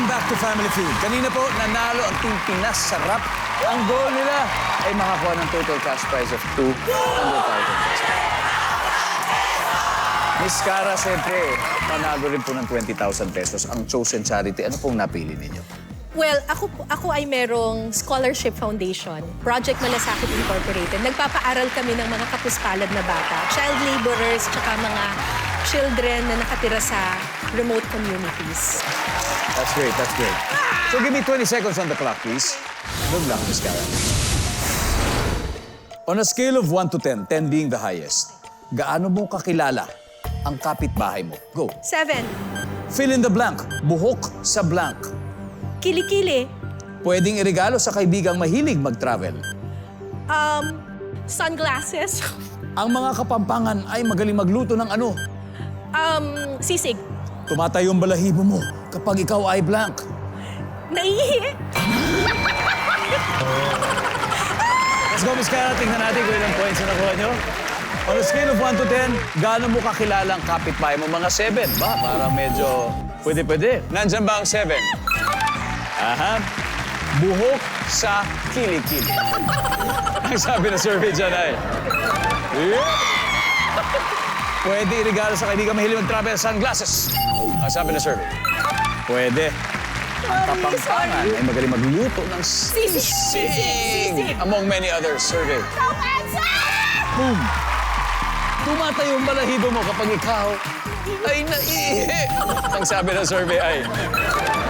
Welcome back to Family Feud. Kanina po, nanalo ang Team Pinas Sarap. Ang goal nila ay makakuha ng total cash prize of 200,000 pesos. Miss Cara, siyempre, panalo rin po ng 20,000 pesos. Ang chosen charity, ano pong napili ninyo? Well, ako ay merong scholarship foundation, Project Malasakit Incorporated. Nagpapaaral kami ng mga kapuspalad na bata, child laborers, tsaka mga children na nakatira sa remote communities. That's great, that's great. So give me 20 seconds on the clock, please. Good luck, Miss Cara. On a scale of 1 to 10, 10 being the highest, gaano mo kakilala ang kapitbahay mo? Go. 7. Fill in the blank. Buhok sa blank. Kilikili. Pwedeng irigalo sa kaibigang mahilig mag-travel. Sunglasses. Ang mga kapampangan ay magaling magluto ng ano? Sisig. Tumatayong balahibo mo kapag ikaw ay blank. Naiihi. Let's go, Miss Cara. Tingnan natin kung ilang points na nakuha nyo. On a scale of 1 to 10, gaano mo kakilala ang kapitbahay mo? Mga 7 ba? Para medyo pwede-pwede. Nandyan ba ang 7? Aha. Buhok sa kilikili. Ang sabi ng survey dyan ay... Pwede irigalo sa kaibigan mahilig mag-travel sunglasses. Ang sabi ng survey. Pwede. Ang kapampangan ay magaling magluto ng sisig. Among many others, survey. Boom! Tumatayo ang balahibo mo kapag ikaw ay naiihi. Ang sabi ng survey ay...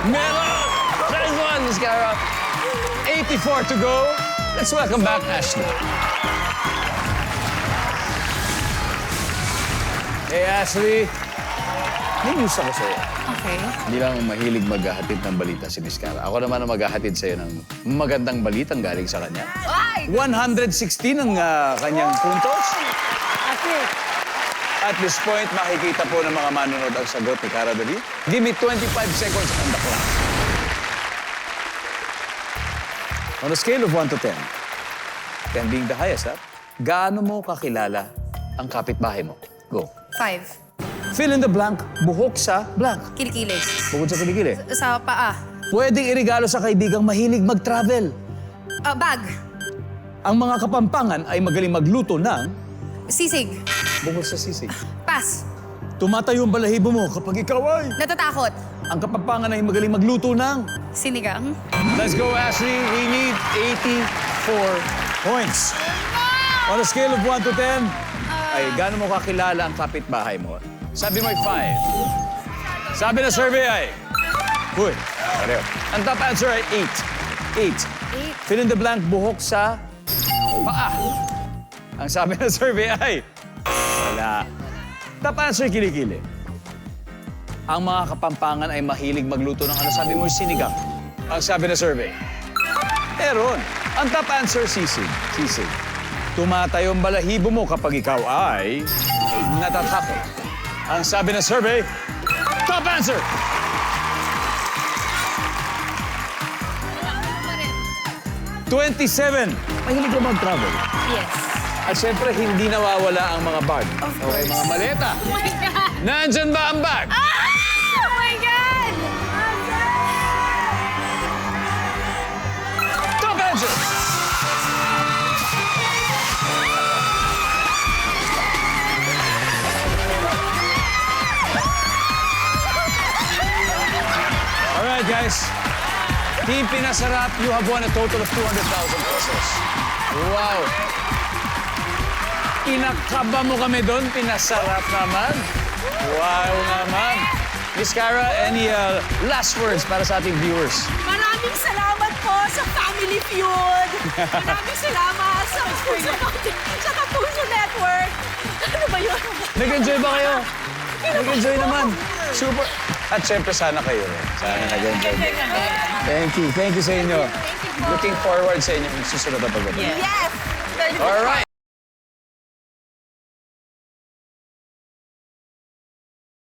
Meron! Nice one, Miss Cara. 84 to go. Let's welcome back Ashley. Hey, Ashley. May news ako sa'yo. Okay. Hindi lang mahilig maghahatid ng balita si Miss Cara. Ako naman ang maghahatid sa'yo ng magandang balitang galing sa kanya. 116 ang kanyang puntos. At this point, makikita po ng mga manonood ang sagot ni Cara David. Give me 25 seconds on the clock. On a scale of 1 to 10, 10 being the highest, gaano mo kakilala ang kapitbahay mo? Go. 5. Fill in the blank, buhok sa blank. Kilikili. Bukod sa kilikili. Sa paa. Pwedeng irigalo sa kaibigang mahilig mag-travel. Bag. Ang mga kapampangan ay magaling magluto ng Sisig. bukod sa sisig. Pass. Tumatayo ang balahibo mo kapag ikaw ay... Natatakot. Ang kapampangan ay magaling magluto ng... Sinigang. Let's go, Ashley. We need 84 points. On a scale of 1 to 10, ay gaano mo kakilala ang kapitbahay mo? Sabi mo ay 5. Sabi na survey ay... Uy, pareho. Ang top answer ay 8. 8. Fill in the blank, buhok sa paa. Ang sabi ng survey ay... Wala. Top answer, kilikili. Ang mga kapampangan ay mahilig magluto ng ano. Sabi mo, sinigang. Ang sabi ng survey. Meron. Ang top answer, sisig. Sisig. Tumatayo ang balahibo mo kapag ikaw ay natatakot. Ang sabi ng survey, top answer! $27. Mahilig ka mag-travel. Yes. At syempre, hindi nawawala ang mga bag. Of Okay, course. mga maleta. Oh my God! Nandyan ba ang bag? Oh my God! Top answer! All right, guys. Team Pinasarap, you have won a total of 200,000 pesos. Wow. Inakaba mo kami doon, Pinasarap naman. Wow naman. Miss Cara, any last words para sa ating viewers? Maraming salamat po sa Family Feud. Maraming salamat sa Kapuso Network. Ano ba yun? Nag-enjoy ba kayo? Nag-enjoy naman. Super. At syempre, sana kayo. Sana nag-enjoy. Thank you. Thank you sa inyo. Looking forward sa inyong susunod na pagdating. Yes! All right.